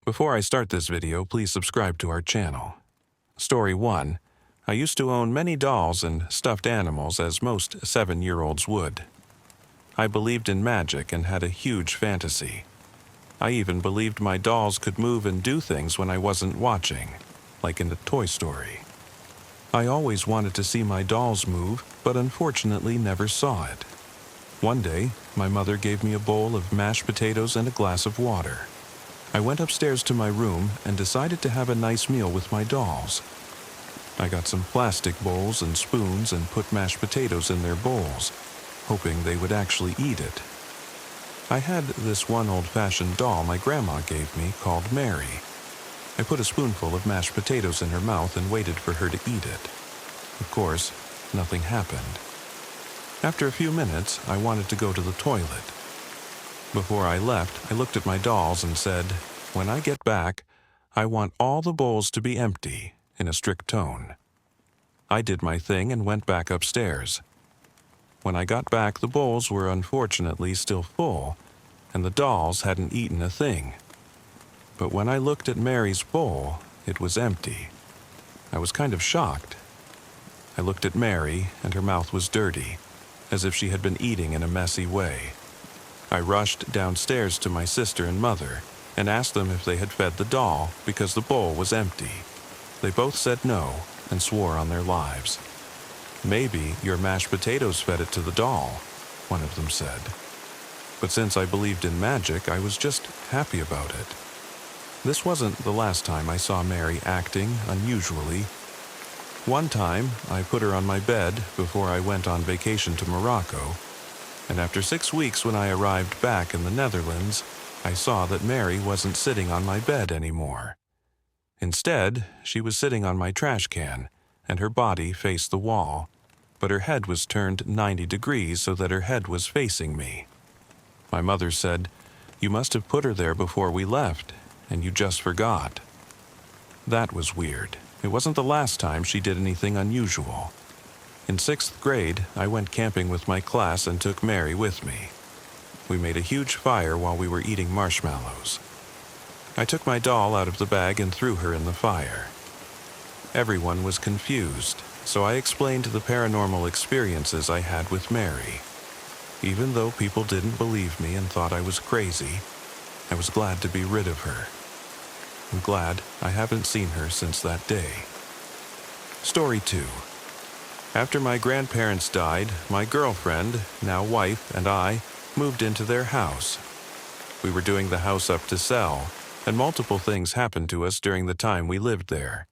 Before I start this video, please subscribe to our channel. Story 1. I used to own many dolls and stuffed animals as most 7-year-olds would. I believed in magic and had a huge fantasy. I even believed my dolls could move and do things when I wasn't watching, like in the Toy Story. I always wanted to see my dolls move, but unfortunately never saw it. One day, my mother gave me a bowl of mashed potatoes and a glass of water. I went upstairs to my room and decided to have a nice meal with my dolls. I got some plastic bowls and spoons and put mashed potatoes in their bowls, hoping they would actually eat it. I had this one old-fashioned doll my grandma gave me called Mary. I put a spoonful of mashed potatoes in her mouth and waited for her to eat it. Of course, nothing happened. After a few minutes, I wanted to go to the toilet. Before I left, I looked at my dolls and said, "When I get back, I want all the bowls to be empty," in a strict tone. I did my thing and went back upstairs. When I got back, the bowls were unfortunately still full, and the dolls hadn't eaten a thing. But when I looked at Mary's bowl, it was empty. I was kind of shocked. I looked at Mary, and her mouth was dirty, as if she had been eating in a messy way. I rushed downstairs to my sister and mother and asked them if they had fed the doll because the bowl was empty. They both said no and swore on their lives. "Maybe your mashed potatoes fed it to the doll," one of them said. But since I believed in magic, I was just happy about it. This wasn't the last time I saw Mary acting unusually. One time, I put her on my bed before I went on vacation to Morocco, and after 6 weeks when I arrived back in the Netherlands, I saw that Mary wasn't sitting on my bed anymore. Instead, she was sitting on my trash can, and her body faced the wall, but her head was turned 90 degrees so that her head was facing me. My mother said, "You must have put her there before we left, and you just forgot." That was weird. It wasn't the last time she did anything unusual. In 6th grade, I went camping with my class and took Mary with me. We made a huge fire while we were eating marshmallows. I took my doll out of the bag and threw her in the fire. Everyone was confused, so I explained the paranormal experiences I had with Mary. Even though people didn't believe me and thought I was crazy, I was glad to be rid of her. I'm glad I haven't seen her since that day. Story 2. After my grandparents died, my girlfriend, now wife, and I moved into their house. We were doing the house up to sell, and multiple things happened to us during the time we lived there.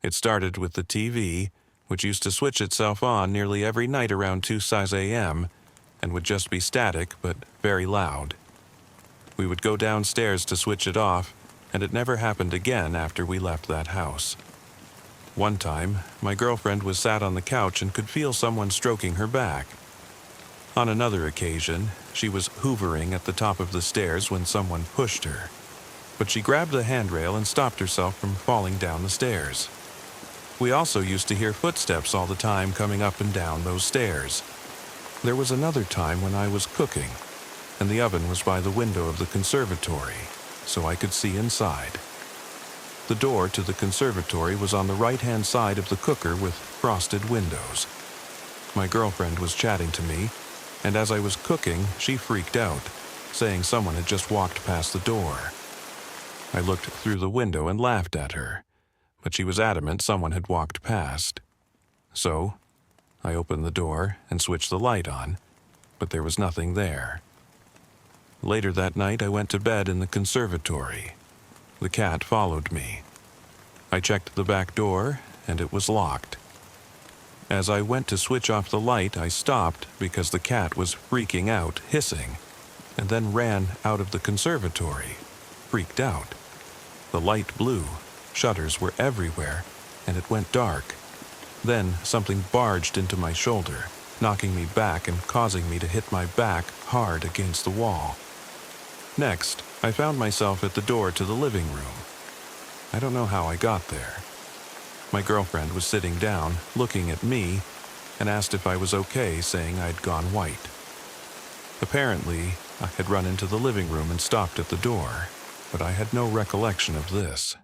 It started with the TV, which used to switch itself on nearly every night around 2 a.m. and would just be static but very loud. We would go downstairs to switch it off, and it never happened again after we left that house. One time, my girlfriend was sat on the couch and could feel someone stroking her back. On another occasion, she was hoovering at the top of the stairs when someone pushed her, but she grabbed the handrail and stopped herself from falling down the stairs. We also used to hear footsteps all the time coming up and down those stairs. There was another time when I was cooking, and the oven was by the window of the conservatory, so I could see inside. The door to the conservatory was on the right-hand side of the cooker with frosted windows. My girlfriend was chatting to me, and as I was cooking, she freaked out, saying someone had just walked past the door. I looked through the window and laughed at her, but she was adamant someone had walked past. So, I opened the door and switched the light on, but there was nothing there. Later that night, I went to bed in the conservatory. The cat followed me. I checked the back door, and it was locked. As I went to switch off the light, I stopped because the cat was freaking out, hissing, and then ran out of the conservatory, freaked out. The light blew, shutters were everywhere, and it went dark. Then something barged into my shoulder, knocking me back and causing me to hit my back hard against the wall. Next, I found myself at the door to the living room. I don't know how I got there. My girlfriend was sitting down, looking at me, and asked if I was okay, saying I'd gone white. Apparently, I had run into the living room and stopped at the door. but I had no recollection of this.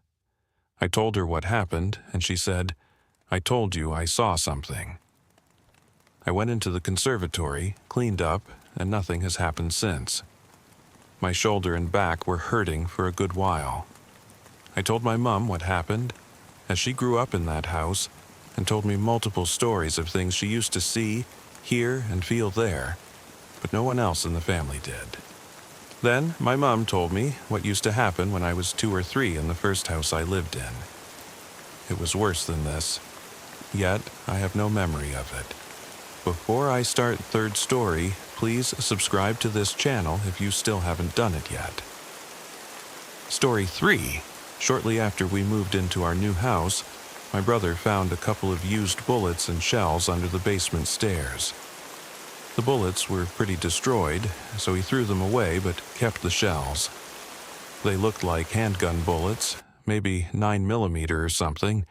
I told her what happened, and she said, "I told you I saw something." I went into the conservatory, cleaned up, and nothing has happened since. My shoulder and back were hurting for a good while. I told my mom what happened, as she grew up in that house, and told me multiple stories of things she used to see, hear, and feel there, but no one else in the family did. Then my mom told me what used to happen when I was 2 or 3 in the first house I lived in. It was worse than this, yet I have no memory of it. Before I start third story, please subscribe to this channel if you still haven't done it yet. Story 3. Shortly after we moved into our new house, my brother found a couple of used bullets and shells under the basement stairs. The bullets were pretty destroyed, so he threw them away but kept the shells. They looked like handgun bullets, maybe 9mm or something.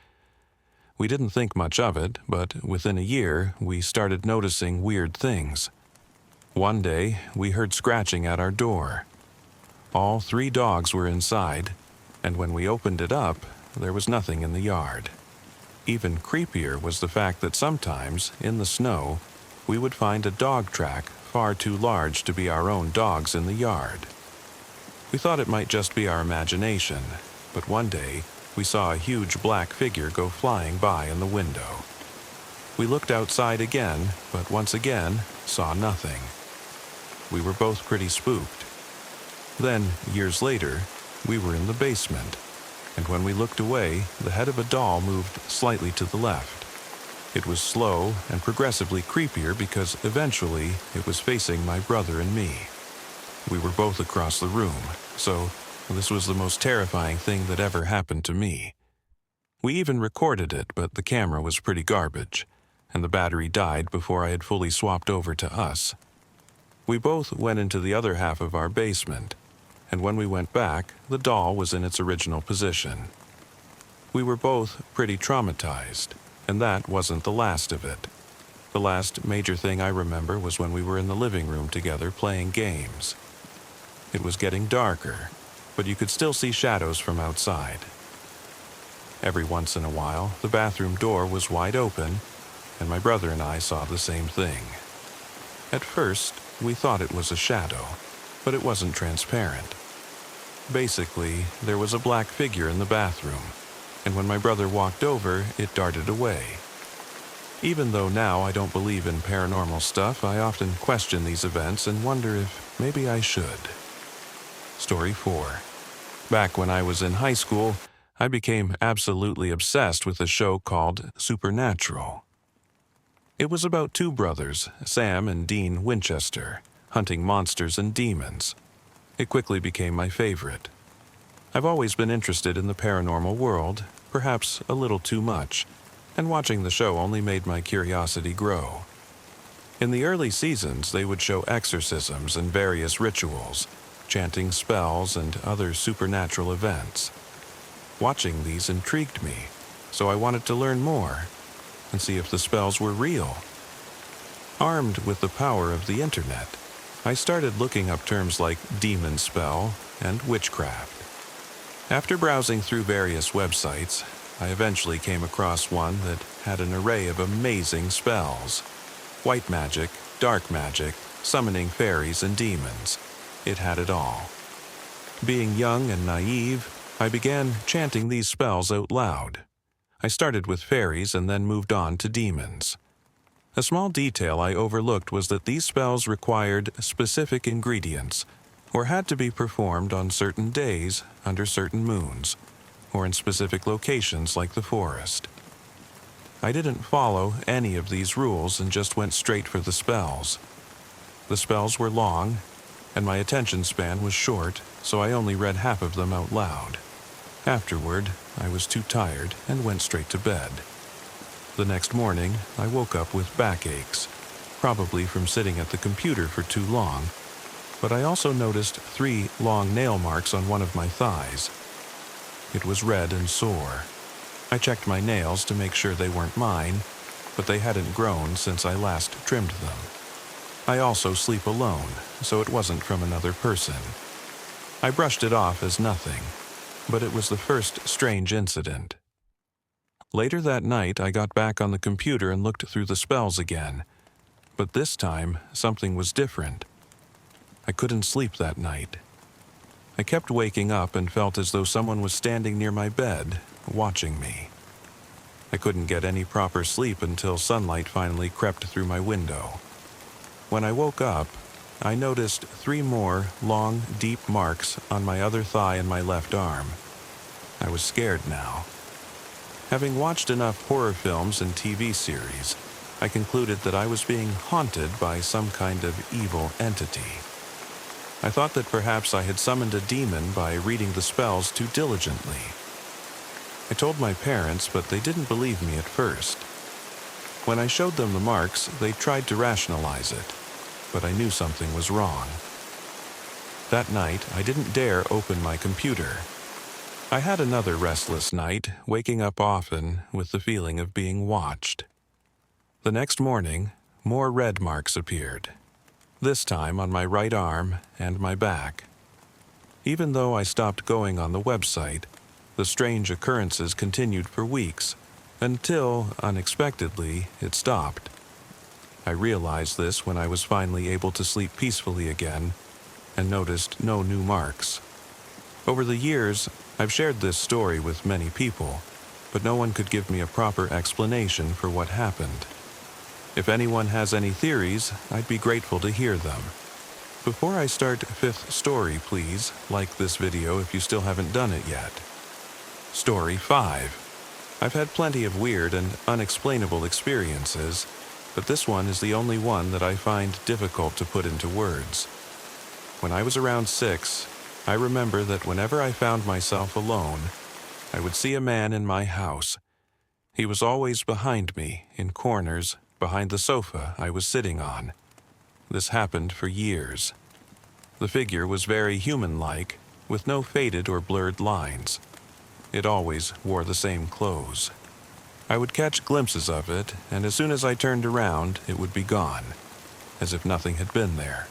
We didn't think much of it, but within a year, we started noticing weird things. One day, we heard scratching at our door. All 3 dogs were inside, and when we opened it up, there was nothing in the yard. Even creepier was the fact that sometimes, in the snow, we would find a dog track far too large to be our own dogs in the yard. We thought it might just be our imagination, but one day, we saw a huge black figure go flying by in the window. We looked outside again, but once again, saw nothing. We were both pretty spooked. Then, years later, we were in the basement, and when we looked away, the head of a doll moved slightly to the left. It was slow and progressively creepier because eventually it was facing my brother and me. We were both across the room, so this was the most terrifying thing that ever happened to me. We even recorded it, but the camera was pretty garbage, and the battery died before I had fully swapped over to us. We both went into the other half of our basement, and when we went back, the doll was in its original position. We were both pretty traumatized, and that wasn't the last of it. The last major thing I remember was when we were in the living room together playing games. It was getting darker, but you could still see shadows from outside. Every once in a while, the bathroom door was wide open, and my brother and I saw the same thing. At first, we thought it was a shadow, but it wasn't transparent. Basically, there was a black figure in the bathroom, and when my brother walked over, it darted away. Even though now I don't believe in paranormal stuff, I often question these events and wonder if maybe I should. Story 4. Back when I was in high school, I became absolutely obsessed with a show called Supernatural. It was about 2 brothers, Sam and Dean Winchester, hunting monsters and demons. It quickly became my favorite. I've always been interested in the paranormal world, perhaps a little too much, and watching the show only made my curiosity grow. In the early seasons, they would show exorcisms and various rituals, chanting spells and other supernatural events. Watching these intrigued me, so I wanted to learn more and see if the spells were real. Armed with the power of the internet, I started looking up terms like demon spell and witchcraft. After browsing through various websites, I eventually came across one that had an array of amazing spells. White magic, dark magic, summoning fairies and demons. It had it all. Being young and naive, I began chanting these spells out loud. I started with fairies and then moved on to demons. A small detail I overlooked was that these spells required specific ingredients, or had to be performed on certain days, under certain moons, or in specific locations like the forest. I didn't follow any of these rules and just went straight for the spells. The spells were long, and my attention span was short, so I only read half of them out loud. Afterward, I was too tired and went straight to bed. The next morning, I woke up with backaches, probably from sitting at the computer for too long, but I also noticed 3 long nail marks on one of my thighs. It was red and sore. I checked my nails to make sure they weren't mine, but they hadn't grown since I last trimmed them. I also sleep alone, so it wasn't from another person. I brushed it off as nothing, but it was the first strange incident. Later that night, I got back on the computer and looked through the spells again, but this time, something was different. I couldn't sleep that night. I kept waking up and felt as though someone was standing near my bed, watching me. I couldn't get any proper sleep until sunlight finally crept through my window. When I woke up, I noticed 3 more long, deep marks on my other thigh and my left arm. I was scared now. Having watched enough horror films and TV series, I concluded that I was being haunted by some kind of evil entity. I thought that perhaps I had summoned a demon by reading the spells too diligently. I told my parents, but they didn't believe me at first. When I showed them the marks, they tried to rationalize it, but I knew something was wrong. That night, I didn't dare open my computer. I had another restless night, waking up often with the feeling of being watched. The next morning, more red marks appeared, this time on my right arm and my back. Even though I stopped going on the website, the strange occurrences continued for weeks, until, unexpectedly, it stopped. I realized this when I was finally able to sleep peacefully again and noticed no new marks. Over the years, I've shared this story with many people, but no one could give me a proper explanation for what happened. If anyone has any theories, I'd be grateful to hear them. Before I start 5th story, please like this video if you still haven't done it yet. Story 5. I've had plenty of weird and unexplainable experiences, but this one is the only one that I find difficult to put into words. When I was around 6, I remember that whenever I found myself alone, I would see a man in my house. He was always behind me, in corners, behind the sofa I was sitting on. This happened for years. The figure was very human-like, with no faded or blurred lines. It always wore the same clothes. I would catch glimpses of it, and as soon as I turned around, it would be gone, as if nothing had been there.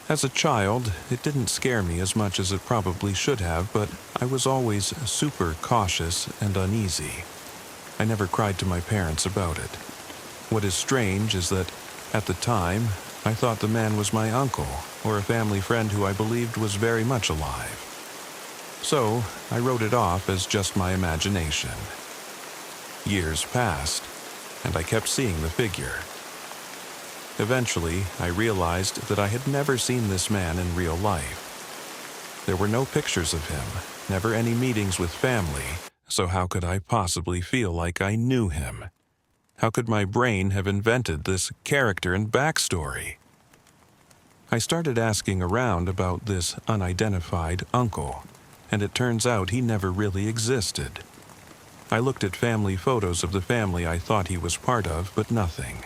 As a child, it didn't scare me as much as it probably should have, but I was always super cautious and uneasy. I never cried to my parents about it. What is strange is that, at the time, I thought the man was my uncle, or a family friend who I believed was very much alive. So, I wrote it off as just my imagination. Years passed, and I kept seeing the figure. Eventually, I realized that I had never seen this man in real life. There were no pictures of him, never any meetings with family, so how could I possibly feel like I knew him? How could my brain have invented this character and backstory? I started asking around about this unidentified uncle, and it turns out he never really existed. I looked at family photos of the family I thought he was part of, but nothing.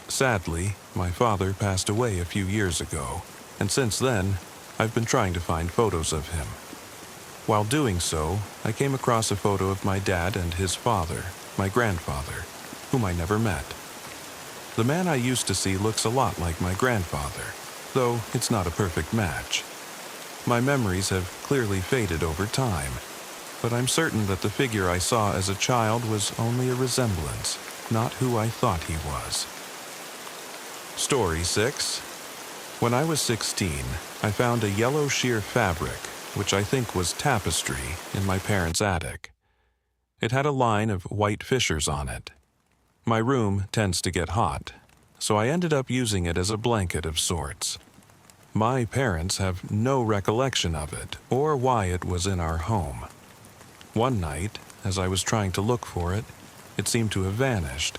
Sadly, my father passed away a few years ago, and since then, I've been trying to find photos of him. While doing so, I came across a photo of my dad and his father, my grandfather, whom I never met. The man I used to see looks a lot like my grandfather, though it's not a perfect match. My memories have clearly faded over time, but I'm certain that the figure I saw as a child was only a resemblance, not who I thought he was. Story 6. When I was 16, I found a yellow sheer fabric, which I think was tapestry, in my parents' attic. It had a line of white fissures on it. My room tends to get hot, so I ended up using it as a blanket of sorts. My parents have no recollection of it or why it was in our home. One night, as I was trying to look for it, it seemed to have vanished.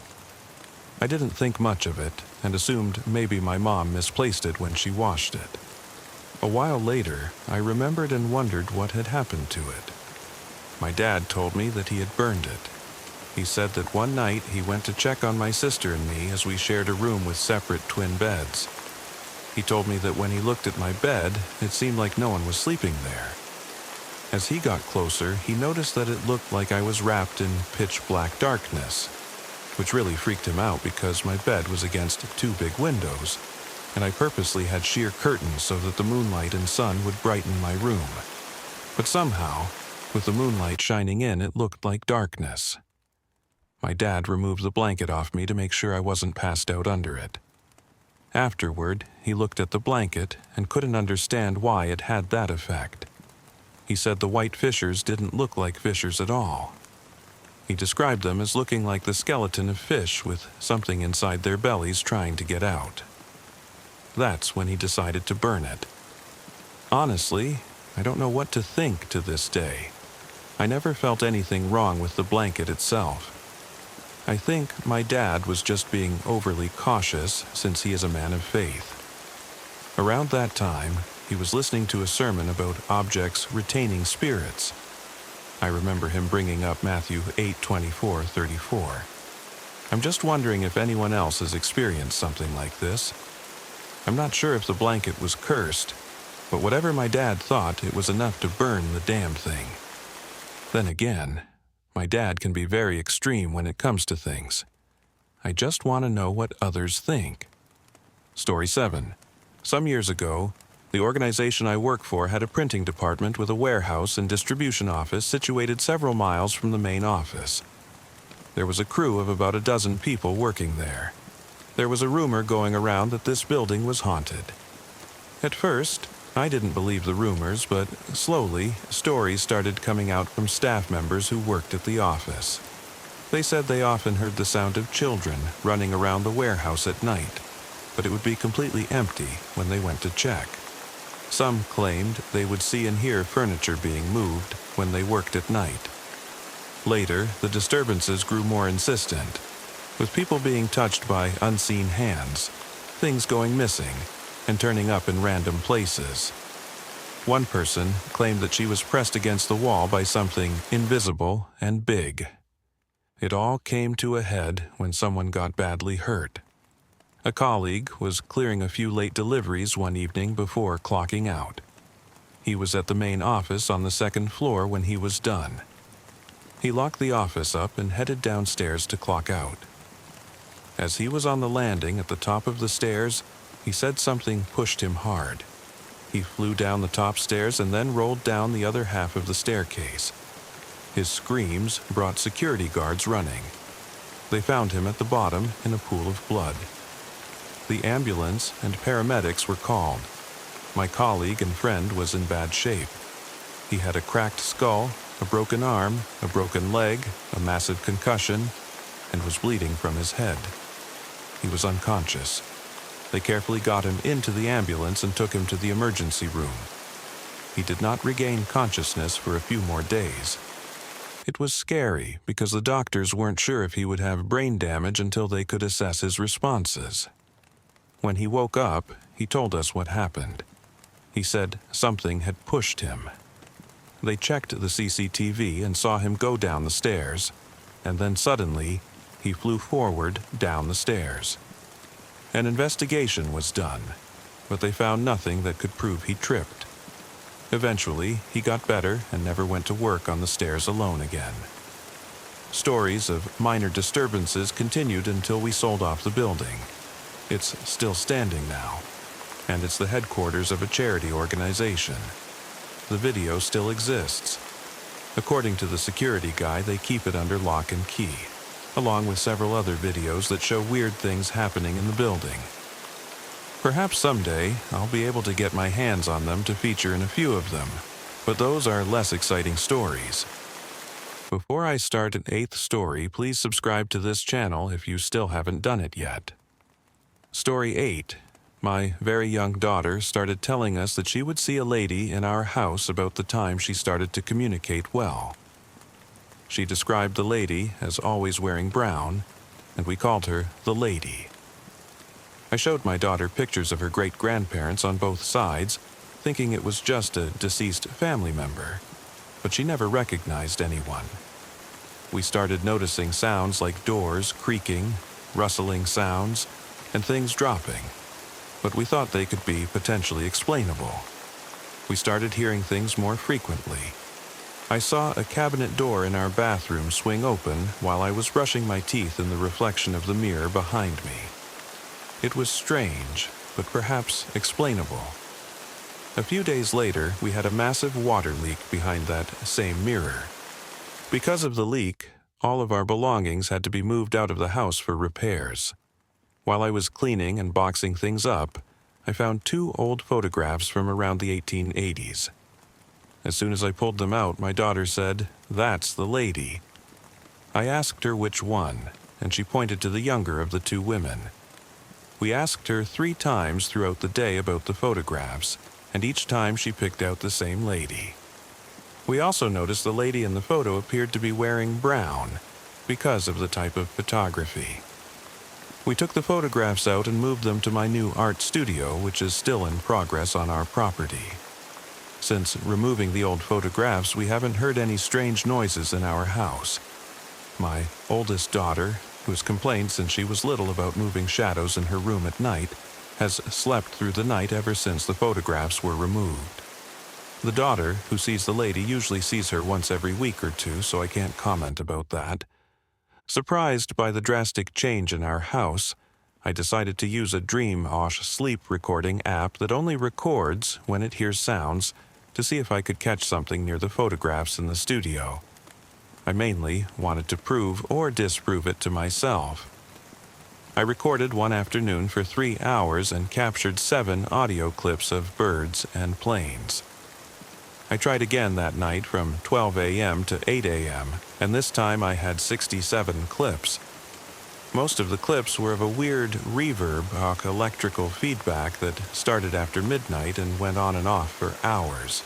I didn't think much of it and assumed maybe my mom misplaced it when she washed it. A while later, I remembered and wondered what had happened to it. My dad told me that he had burned it. He said that one night he went to check on my sister and me as we shared a room with separate twin beds. He told me that when he looked at my bed, it seemed like no one was sleeping there. As he got closer, he noticed that it looked like I was wrapped in pitch-black darkness, which really freaked him out because my bed was against 2 big windows. and I purposely had sheer curtains so that the moonlight and sun would brighten my room. But somehow, with the moonlight shining in, it looked like darkness. My dad removed the blanket off me to make sure I wasn't passed out under it. Afterward, he looked at the blanket and couldn't understand why it had that effect. He said the white fissures didn't look like fissures at all. He described them as looking like the skeleton of fish with something inside their bellies trying to get out. That's when he decided to burn it. Honestly, I don't know what to think to this day. I never felt anything wrong with the blanket itself. I think my dad was just being overly cautious since he is a man of faith. Around that time, he was listening to a sermon about objects retaining spirits. I remember him bringing up Matthew 8:24-34. I'm just wondering if anyone else has experienced something like this. I'm not sure if the blanket was cursed, but whatever my dad thought, it was enough to burn the damn thing. Then again, my dad can be very extreme when it comes to things. I just want to know what others think. Story 7. Some years ago, the organization I work for had a printing department with a warehouse and distribution office situated several miles from the main office. There was a crew of about a dozen people working there. There was a rumor going around that this building was haunted. At first, I didn't believe the rumors, but slowly, stories started coming out from staff members who worked at the office. They said they often heard the sound of children running around the warehouse at night, but it would be completely empty when they went to check. Some claimed they would see and hear furniture being moved when they worked at night. Later, the disturbances grew more insistent, with people being touched by unseen hands, things going missing, and turning up in random places. One person claimed that she was pressed against the wall by something invisible and big. It all came to a head when someone got badly hurt. A colleague was clearing a few late deliveries one evening before clocking out. He was at the main office on the second floor when he was done. He locked the office up and headed downstairs to clock out. As he was on the landing at the top of the stairs, he said something pushed him hard. He flew down the top stairs and then rolled down the other half of the staircase. His screams brought security guards running. They found him at the bottom in a pool of blood. The ambulance and paramedics were called. My colleague and friend was in bad shape. He had a cracked skull, a broken arm, a broken leg, a massive concussion, and was bleeding from his head. He was unconscious. They carefully got him into the ambulance and took him to the emergency room. He did not regain consciousness for a few more days. It was scary because the doctors weren't sure if he would have brain damage until they could assess his responses. When he woke up, he told us what happened. He said something had pushed him. They checked the CCTV and saw him go down the stairs, and then suddenly, he flew forward down the stairs. An investigation was done, but they found nothing that could prove he tripped. Eventually, he got better and never went to work on the stairs alone again. Stories of minor disturbances continued until we sold off the building. It's still standing now, and it's the headquarters of a charity organization. The video still exists. According to the security guy, they keep it under lock and key, along with several other videos that show weird things happening in the building. Perhaps someday I'll be able to get my hands on them to feature in a few of them, but those are less exciting stories. Before I start an 8th story, please subscribe to this channel if you still haven't done it yet. Story 8. My very young daughter started telling us that she would see a lady in our house about the time she started to communicate well. She described the lady as always wearing brown, and we called her the lady. I showed my daughter pictures of her great-grandparents on both sides, thinking it was just a deceased family member, but she never recognized anyone. We started noticing sounds like doors creaking, rustling sounds, and things dropping, but we thought they could be potentially explainable. We started hearing things more frequently. I saw a cabinet door in our bathroom swing open while I was brushing my teeth in the reflection of the mirror behind me. It was strange, but perhaps explainable. A few days later, we had a massive water leak behind that same mirror. Because of the leak, all of our belongings had to be moved out of the house for repairs. While I was cleaning and boxing things up, I found 2 old photographs from around the 1880s. As soon as I pulled them out, my daughter said, "That's the lady." I asked her which one, and she pointed to the younger of the 2 women. We asked her 3 times throughout the day about the photographs, and each time she picked out the same lady. We also noticed the lady in the photo appeared to be wearing brown because of the type of photography. We took the photographs out and moved them to my new art studio, which is still in progress on our property. Since removing the old photographs, we haven't heard any strange noises in our house. My oldest daughter, who's complained since she was little about moving shadows in her room at night, has slept through the night ever since the photographs were removed. The daughter, who sees the lady, usually sees her once every week or 2, so I can't comment about that. Surprised by the drastic change in our house, I decided to use a Dream-Osh sleep recording app that only records when it hears sounds to see if I could catch something near the photographs in the studio. I mainly wanted to prove or disprove it to myself. I recorded one afternoon for 3 hours and captured 7 audio clips of birds and planes. I tried again that night from 12 a.m. to 8 a.m., and this time I had 67 clips. Most of the clips were of a weird reverb electrical feedback that started after midnight and went on and off for hours.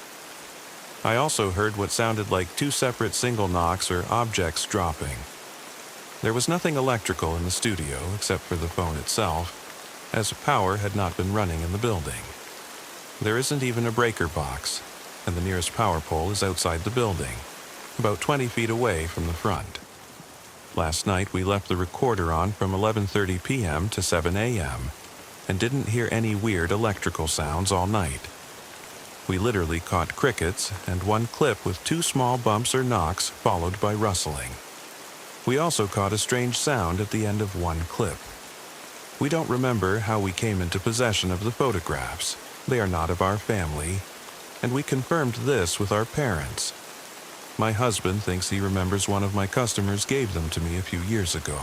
I also heard what sounded like 2 separate single knocks or objects dropping. There was nothing electrical in the studio except for the phone itself, as power had not been running in the building. There isn't even a breaker box, and the nearest power pole is outside the building, about 20 feet away from the front. Last night we left the recorder on from 11:30 p.m. to 7 a.m. and didn't hear any weird electrical sounds all night. We literally caught crickets and 1 clip with 2 small bumps or knocks followed by rustling. We also caught a strange sound at the end of 1 clip. We don't remember how we came into possession of the photographs. They are not of our family, and we confirmed this with our parents. My husband thinks he remembers one of my customers gave them to me a few years ago.